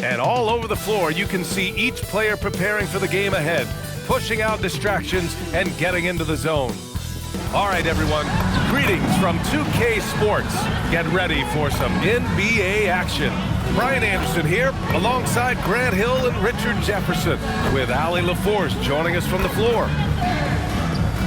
And all over the floor, you can see each player preparing for the game ahead, pushing out distractions and getting into the zone. All right, everyone, greetings from 2K Sports. Get ready for some NBA action. Brian Anderson here, alongside Grant Hill and Richard Jefferson, with Allie LaForce joining us from the floor.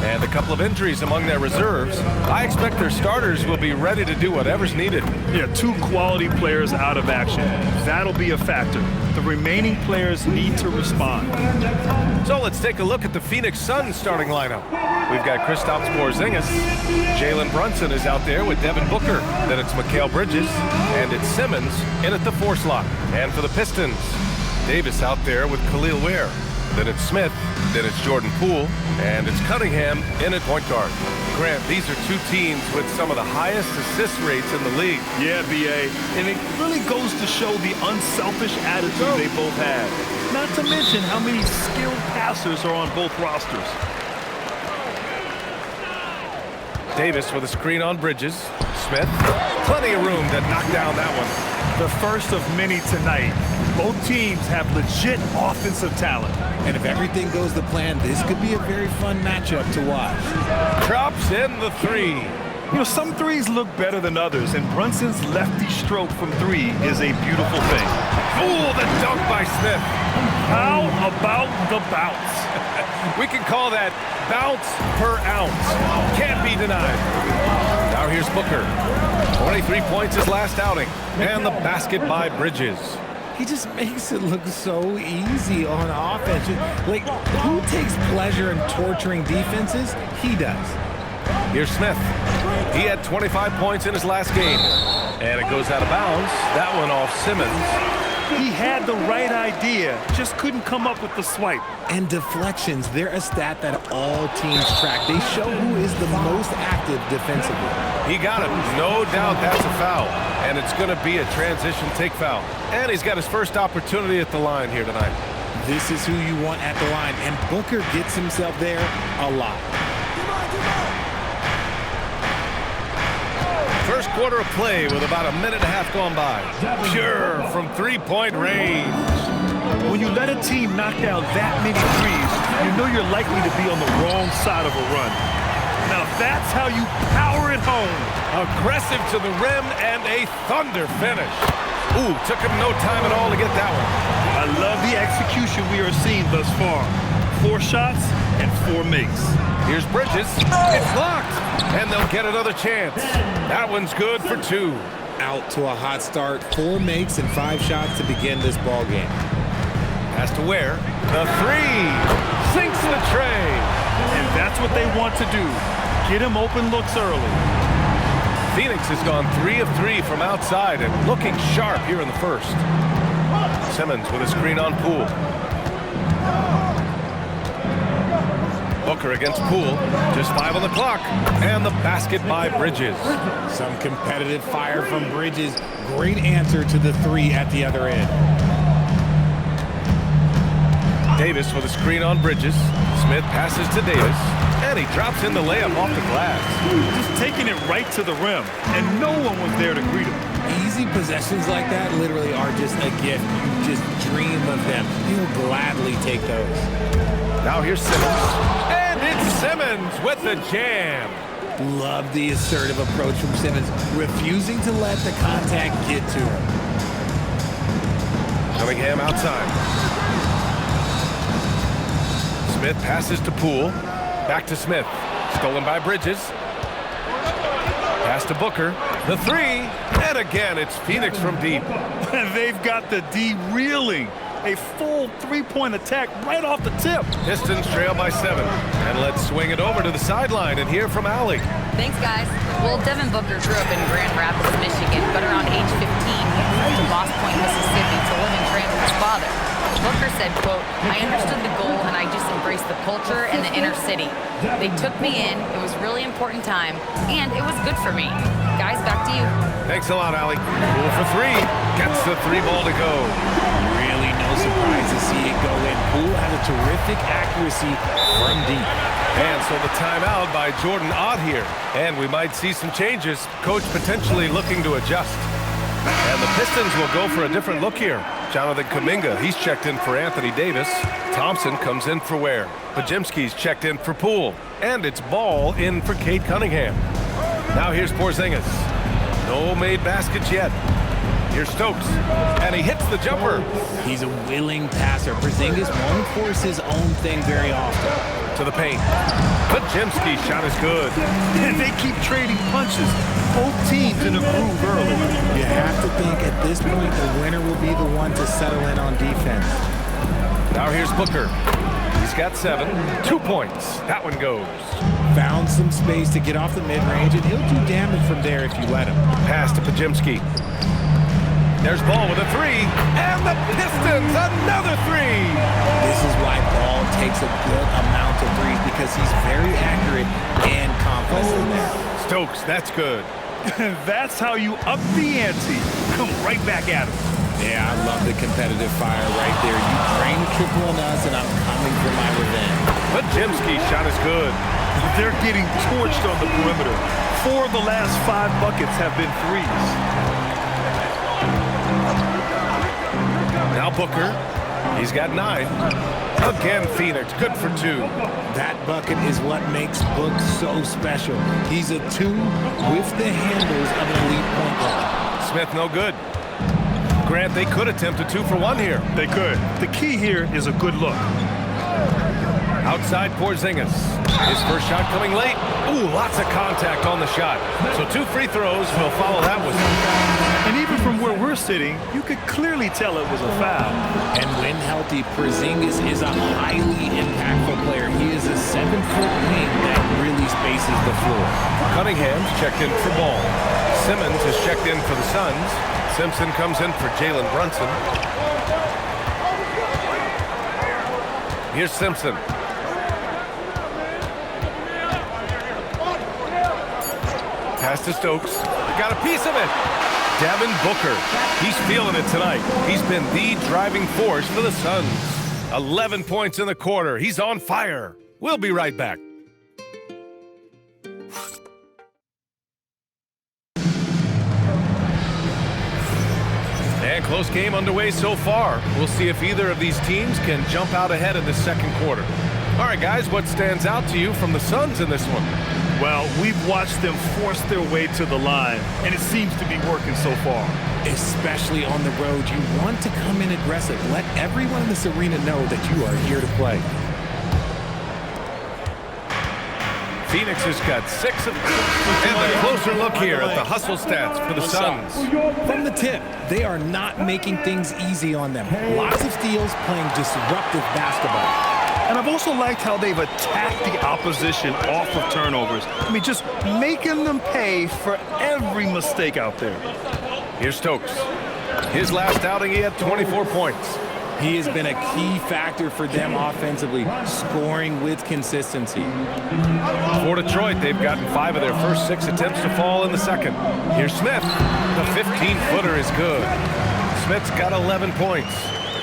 And a couple of injuries among their reserves. I expect their starters will be ready to do whatever's needed. Yeah, 2 quality players out of action. That'll be a factor. The remaining players need to respond. So let's take a look at the Phoenix Suns starting lineup. We've got Kristaps Porzingis. Jalen Brunson is out there with Devin Booker. Then it's Mikal Bridges. And it's Simmons in at the 4 slot. And for the Pistons, Davis out there with Khalil Ware. Then it's Smith, then it's Jordan Poole, and it's Cunningham in at point guard. Grant, these are 2 teams with some of the highest assist rates in the league. Yeah, B.A., and it really goes to show the unselfish attitude they both have. Not to mention how many skilled passers are on both rosters. Davis with a screen on Bridges. Smith, plenty of room to knock down that one. The first of many tonight. Both teams have legit offensive talent. And if everything goes to plan, this could be a very fun matchup to watch. Drops in the 3. You know, some threes look better than others, and Brunson's lefty stroke from 3 is a beautiful thing. Ooh, the dunk by Smith. How about the bounce? We can call that bounce per ounce. Can't be denied. Now here's Booker. 23 points his last outing. And the basket by Bridges. He just makes it look so easy on offense. Like, who takes pleasure in torturing defenses? He does. Here's Smith. He had 25 points in his last game. And it goes out of bounds. That one off Simmons. He had the right idea, just couldn't come up with the swipe. And deflections, they're a stat that all teams track. They show who is the most active defensively. He got him. No doubt that's a foul. And it's going to be a transition take foul. And he's got his first opportunity at the line here tonight. This is who you want at the line. And Booker gets himself there a lot. First quarter of play with about a minute and a half gone by. Pure from 3-point range. When you let a team knock down that many threes, you know you're likely to be on the wrong side of a run. Now that's how you power it home. Aggressive to the rim and a thunder finish. Ooh, took him no time at all to get that one. I love the execution we are seeing thus far. 4 shots and 4 makes. Here's Bridges. It's locked. And they'll get another chance. That one's good for 2. Out to a hot start. 4 makes and 5 shots to begin this ball game. Has to Ware. The 3. Sinks the tray. And that's what they want to do. Get him open looks early. Phoenix has gone 3 of 3 from outside and looking sharp here in the first. Simmons with a screen on Poole. Booker against Poole. Just 5 on the clock. And the basket by Bridges. Some competitive fire from Bridges. Great answer to the 3 at the other end. Davis with a screen on Bridges. Smith passes to Davis. And he drops in the layup off the glass. Just taking it right to the rim. And no one was there to greet him. Easy possessions like that literally are just a gift. You just dream of them. You'll gladly take those. Now here's Simmons. And it's Simmons with the jam. Love the assertive approach from Simmons, refusing to let the contact get to him. Cunningham outside. Smith passes to Poole. Back to Smith. Stolen by Bridges. Pass to Booker. The 3. And again, it's Phoenix from deep. They've got the D reeling. A full 3-point attack right off the tip. Pistons trail by 7. And let's swing it over to the sideline and hear from Allie. Thanks, guys. Well, Devin Booker grew up in Grand Rapids, Michigan, but around age 15, he moved to Moss Point, Mississippi to live and train with his father. Booker said, quote, "I understood the goal and I just embraced the culture and the inner city. They took me in, it was a really important time, and it was good for me." Guys, back to you. Thanks a lot, Allie. Poole for 3. Gets the 3 ball to go. Really no surprise to see it go in. Poole had a terrific accuracy from deep. And so the timeout by Jordan Ott here. And we might see some changes. Coach potentially looking to adjust. And the Pistons will go for a different look here. Jonathan Kuminga, he's checked in for Anthony Davis. Thompson comes in for Ware. Podziemski's checked in for Poole. And it's Ball in for Cade Cunningham. Now here's Porzingis. No made baskets yet. Here's Stokes, and he hits the jumper. He's a willing passer. Porzingis won't force his own thing very often. To the paint. Podziemski's shot is good. And they keep trading punches. Both teams in a groove early. You have to think at this point the winner will be the one to settle in on defense. Now here's Booker. He's got 7. 2 points. That one goes. Found some space to get off the mid-range, and he'll do damage from there if you let him. Pass to Podziemski. There's Ball with a 3, and the Pistons, another 3! This is why Ball takes a good amount of threes, because he's very accurate and confident in there. Stokes, that's good. That's how you up the ante. Come right back at him. Yeah, I love the competitive fire right there. You drain a triple on us, and I'm coming for my revenge. Podziemski's shot is good. They're getting torched on the perimeter. 4 of the last 5 buckets have been threes. Now Booker, he's got 9. Again, Phoenix, good for 2. That bucket is what makes Book so special. He's a 2 with the handles of an elite point guard. Smith, no good. Grant, they could attempt a 2 for 1 here. They could. The key here is a good look. Outside Porzingis. His first shot coming late. Ooh, lots of contact on the shot. So 2 free throws will follow that one. And even from where we're sitting, you could clearly tell it was a foul. And when healthy, Porzingis is a highly impactful player. He is a 7-foot wing that really spaces the floor. Cunningham's checked in for Ball. Simmons is checked in for the Suns. Simpson comes in for Jalen Brunson. Here's Simpson. Pass to Stokes. Got a piece of it. Devin Booker. He's feeling it tonight. He's been the driving force for the Suns. 11 points in the quarter. He's on fire. We'll be right back. And close game underway so far. We'll see if either of these teams can jump out ahead in the second quarter. All right, guys, what stands out to you from the Suns in this one? Well, we've watched them force their way to the line, and it seems to be working so far. Especially on the road, you want to come in aggressive. Let everyone in this arena know that you are here to play. Phoenix has got 6 of them. And a closer look here at the hustle stats for the Suns. From the tip, they are not making things easy on them. Lots of steals, playing disruptive basketball. And I've also liked how they've attacked the opposition off of turnovers. I mean, just making them pay for every mistake out there. Here's Stokes. His last outing, he had 24 points. He has been a key factor for them offensively, scoring with consistency. For Detroit, they've gotten 5 of their first 6 attempts to fall in the second. Here's Smith. The 15-footer is good. Smith's got 11 points.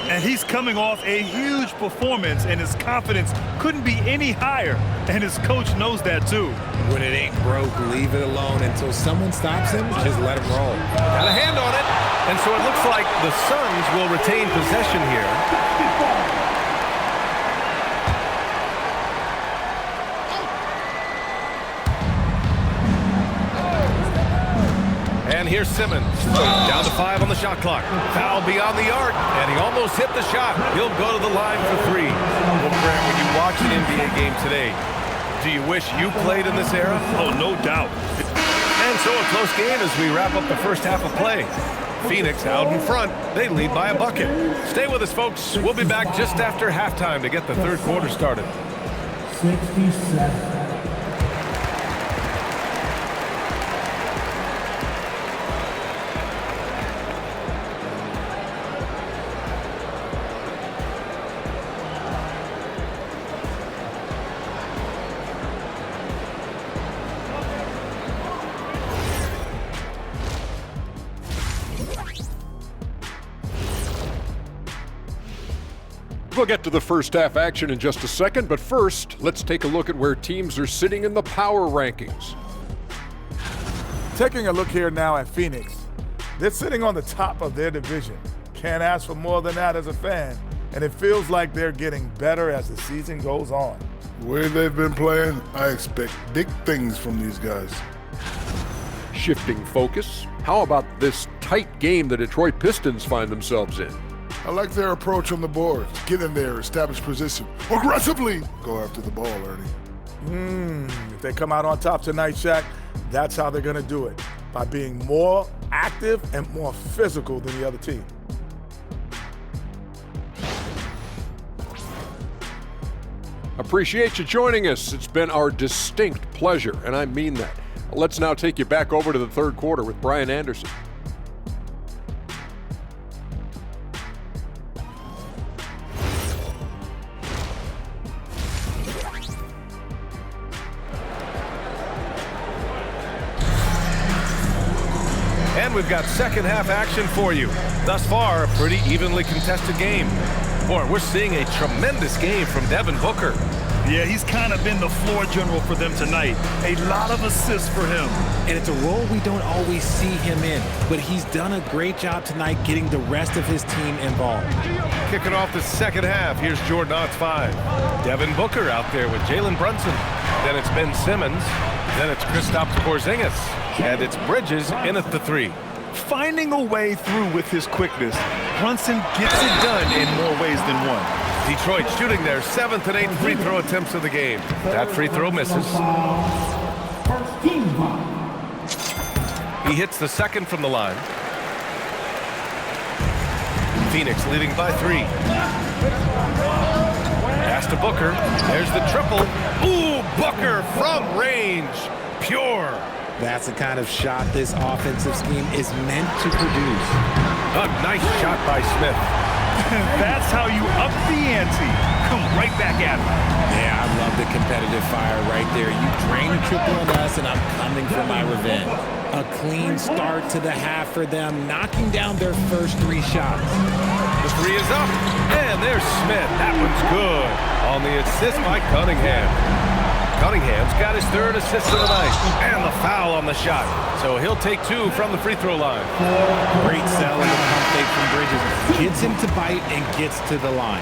And he's coming off a huge performance, and his confidence couldn't be any higher. And his coach knows that, too. When it ain't broke, leave it alone until someone stops him. Just let him roll. Got a hand on it. And so it looks like the Suns will retain possession here. And here's Simmons. Down to 5 on the shot clock. Foul beyond the arc, and he almost hit the shot. He'll go to the line for 3. Well, Grant, when you watch an NBA game today, do you wish you played in this era? Oh, no doubt. And so a close game as we wrap up the first half of play. Phoenix out in front. They lead by a bucket. Stay with us, folks. We'll be back just after halftime to get the third quarter started. 67. We'll get to the first half action in just a second, but first, let's take a look at where teams are sitting in the power rankings. Taking a look here now at Phoenix. They're sitting on the top of their division. Can't ask for more than that as a fan, and it feels like they're getting better as the season goes on. The way they've been playing, I expect big things from these guys. Shifting focus, how about this tight game the Detroit Pistons find themselves in? I like their approach on the boards. Get in there, establish position. Aggressively go after the ball, Ernie. If they come out on top tonight, Shaq, that's how they're going to do it, by being more active and more physical than the other team. Appreciate you joining us. It's been our distinct pleasure, and I mean that. Let's now take you back over to the third quarter with Brian Anderson. And we've got second half action for you. Thus far, a pretty evenly contested game. Boy, we're seeing a tremendous game from Devin Booker. Yeah, he's kind of been the floor general for them tonight. A lot of assists for him. And it's a role we don't always see him in, but he's done a great job tonight getting the rest of his team involved. Kicking off the second half, here's Jordan Ott's 5. Devin Booker out there with Jalen Brunson. Then it's Ben Simmons. Then it's Kristaps Porzingis. And it's Bridges in at the 3. Finding a way through with his quickness, Brunson gets it done in more ways than one. Detroit shooting their 7th and 8th free throw attempts of the game. That free throw misses. He hits the second from the line. Phoenix leading by 3. Pass to Booker. There's the triple. Ooh, Booker from range. Pure. That's the kind of shot this offensive scheme is meant to produce. A nice shot by Smith. That's how you up the ante. Come right back at him. Yeah, I love the competitive fire right there. You drain a triple on us, and I'm coming for my revenge. A clean start to the half for them, knocking down their first 3 shots. The 3 is up, and there's Smith. That one's good on the assist by Cunningham. Cunningham's got his 3rd assist of the night, and the foul on the shot. So he'll take 2 from the free throw line. Great sell and the pump fake from Bridges. Gets him to bite and gets to the line.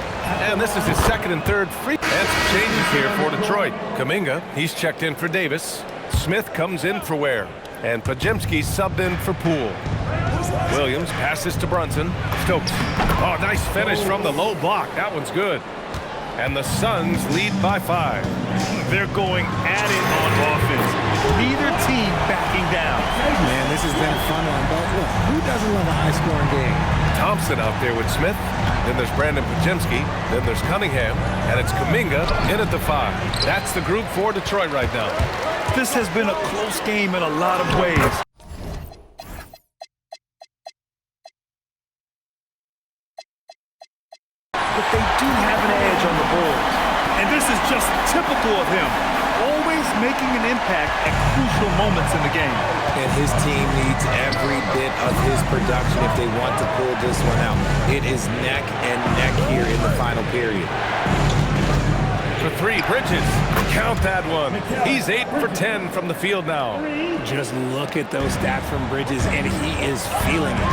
And this is his 2nd and 3rd free. And some changes here for Detroit. Kuminga, he's checked in for Davis. Smith comes in for Ware. And Podziemski subbed in for Poole. Williams passes to Brunson. Stokes. Oh, nice finish from the low block. That one's good. And the Suns lead by 5. They're going at it on offense. Neither team backing down. Man, this has been a fun one, but look, who doesn't love a high-scoring game? Thompson out there with Smith. Then there's Brandon Podziemski. Then there's Cunningham. And it's Kuminga in at the 5. That's the group for Detroit right now. This has been a close game in a lot of ways. But they do have an edge on the boards. And this is just typical of him. Always making an impact at crucial moments in the game. And his team needs every bit of his production if they want to pull this one out. It is neck and neck here in the final period. For 3, Bridges. Count that one. He's 8 for 10 from the field now. Just look at those stats from Bridges, and he is feeling it.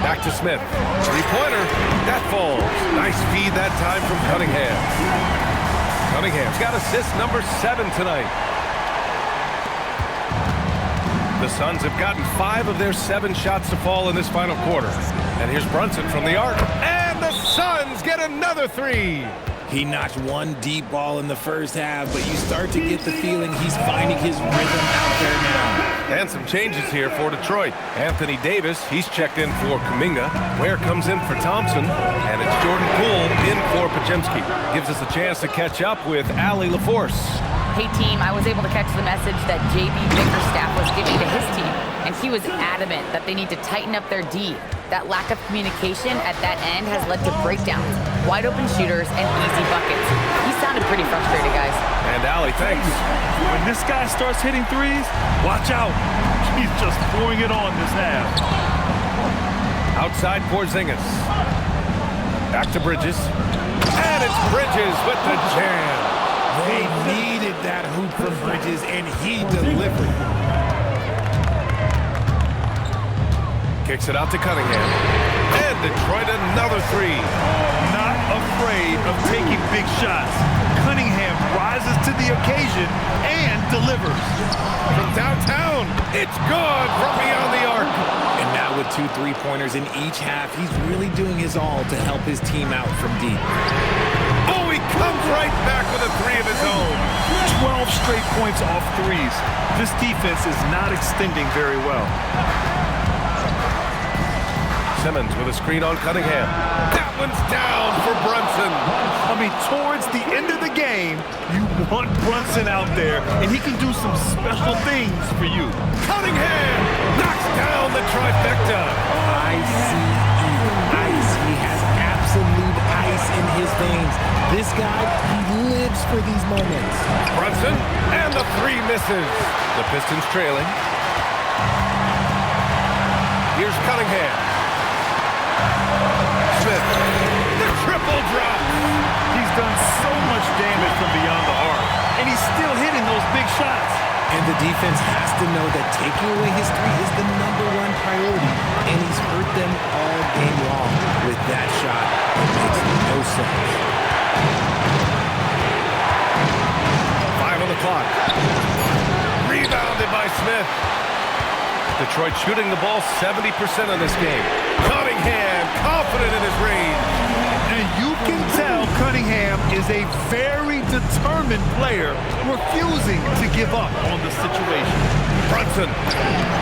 Back to Smith. 3-pointer. That falls. Nice feed that time from Cunningham. Cunningham's got assist number 7 tonight. The Suns have gotten 5 of their 7 shots to fall in this final quarter. And here's Brunson from the arc. And the Suns get another 3. He notched one deep ball in the first half, but you start to get the feeling he's finding his rhythm out there now. And some changes here for Detroit. Anthony Davis, he's checked in for Kuminga. Ware comes in for Thompson. And it's Jordan Poole in for Podziemski. Gives us a chance to catch up with Allie LaForce. Hey, team, I was able to catch the message that J.B. Bickerstaff was giving to his team, and he was adamant that they need to tighten up their D. That lack of communication at that end has led to breakdowns, wide open shooters, and easy buckets. He sounded pretty frustrated, guys. And Allie, thanks. When this guy starts hitting threes, watch out. He's just pouring it on this half. Outside Porzingis. Back to Bridges. And it's Bridges with the jam. They needed that hoop from Bridges, and he delivered. Kicks it out to Cunningham. And Detroit another three. Not afraid of taking big shots. Cunningham rises to the occasion and delivers. From downtown, it's good from beyond the arc. And now with 2 3-pointers in each half, he's really doing his all to help his team out from deep. Oh, he comes right back with a three of his own. 12 straight points off threes. This defense is not extending very well. Simmons with a screen on Cunningham. That one's down for Brunson. I mean, towards the end of the game, you want Brunson out there, and he can do some special things for you. Cunningham knocks down the trifecta. ICE. He has absolute ice in his veins. This guy, he lives for these moments. Brunson, and the three misses. The Pistons trailing. Here's Cunningham. Smith, the triple drop. He's done so much damage from beyond the arc, and he's still hitting those big shots. And the defense has to know that taking away his three is the #1 priority, and he's hurt them all game long with that shot. It makes no sense. 5 on the clock. Rebounded by Smith. Detroit shooting the ball 70% in this game. Cunningham confident in his range. And you can tell Cunningham is a very determined player, refusing to give up on the situation. Brunson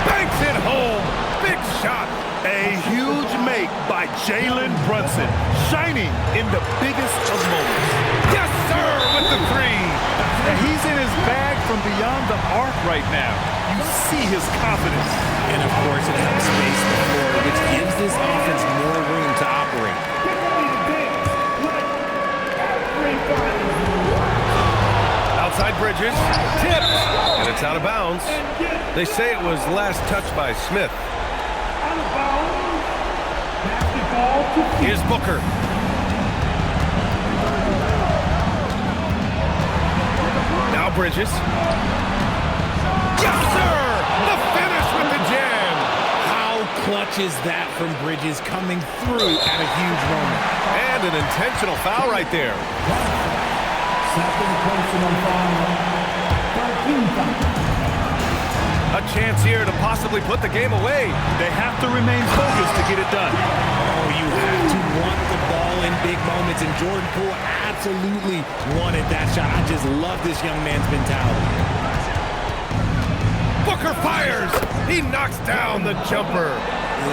banks it home. Big shot. A huge make by Jalen Brunson, shining in the biggest of moments. Yes, sir, with the three. And he's in his bag from beyond the arc right now. You see his confidence. And of course, it helps space the floor, which gives this offense more room to operate. Outside Bridges, tipped, and it's out of bounds. They say it was last touched by Smith. Here's Booker. Now Bridges. Yes, sir! The finish with the jam. How clutch is that from Bridges coming through at a huge moment? And an intentional foul right there. A chance here to possibly put the game away. They have to remain focused to get it done. Oh, you have to want the ball in big moments, and Jordan Poole absolutely wanted that shot. I just love this young man's mentality. Booker fires. He knocks down the jumper.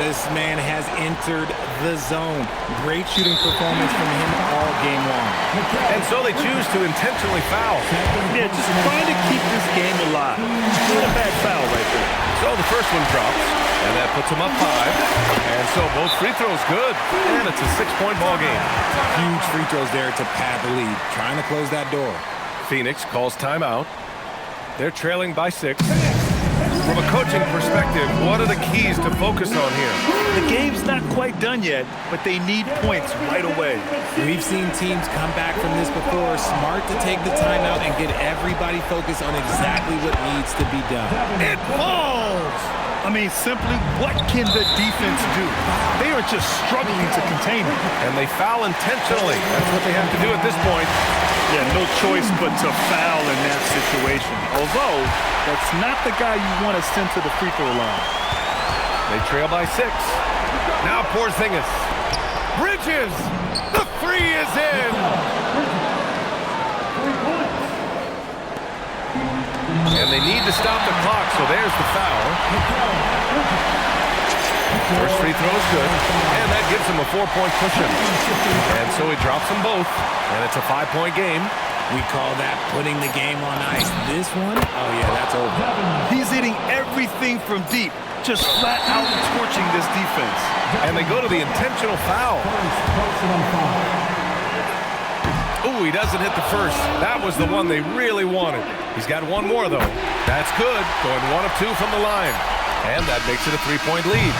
This man has entered the zone. Great shooting performance from him all game long. And so they choose to intentionally foul. Yeah, just trying to keep this game alive. Not a bad foul right there. So the first one drops, and that puts them up 5. And so both free throws good, and it's a 6-point ball game. Huge free throws there to pad the lead. Trying to close that door. Phoenix calls timeout. They're trailing by 6. From a coaching perspective, what are the keys to focus on here? The game's not quite done yet, but they need points right away. We've seen teams come back from this before. Smart to take the timeout and get everybody focused on exactly what needs to be done. It falls! I mean, simply, what can the defense do? They are just struggling to contain it. And they foul intentionally. That's what they have to do at this point. Yeah, no choice but to foul in that situation. Although, that's not the guy you want to send to the free throw line. They trail by 6. Now Porzingis. Bridges! The three is in! And they need to stop the clock, so there's the foul. First free throw is good, and that gives him a 4-point cushion. And so he drops them both, and it's a 5-point game. We call that putting the game on ice. This one, oh yeah, that's over. He's hitting everything from deep, just flat out torching this defense. And they go to the intentional foul. Ooh, he doesn't hit the first. That was the one they really wanted. He's got one more, though. That's good, going 1 of 2 from the line. And that makes it a 3-point lead.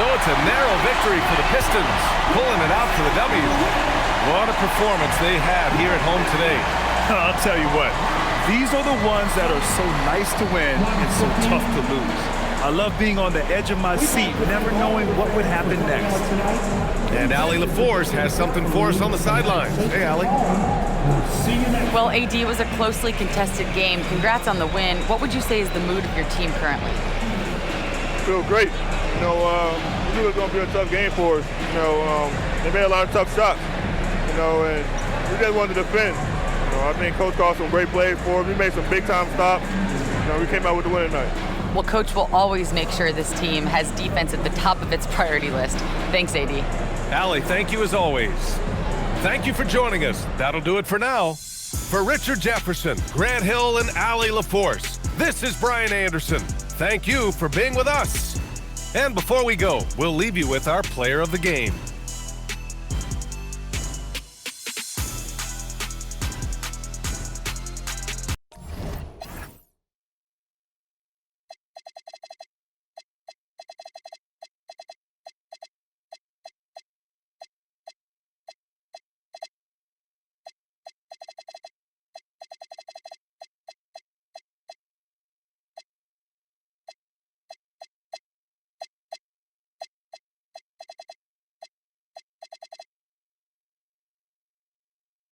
So it's a narrow victory for the Pistons, pulling it out for the W. What a performance they have here at home today. I'll tell you what, these are the ones that are so nice to win and so tough to lose. I love being on the edge of my seat, never knowing what would happen next. And Allie LaForce has something for us on the sidelines. Hey, Allie. Well, AD was a closely contested game. Congrats on the win. What would you say is the mood of your team currently? Feel great. You know, we knew it was going to be a tough game for us. You know, they made a lot of tough shots. You know, and we just wanted to defend. You know, I think Coach called some great plays for us. We made some big-time stops. You know, we came out with the win tonight. Well, Coach will always make sure this team has defense at the top of its priority list. Thanks, AD. Allie, thank you as always. Thank you for joining us. That'll do it for now. For Richard Jefferson, Grant Hill, and Allie LaForce, this is Brian Anderson. Thank you for being with us. And before we go, we'll leave you with our player of the game.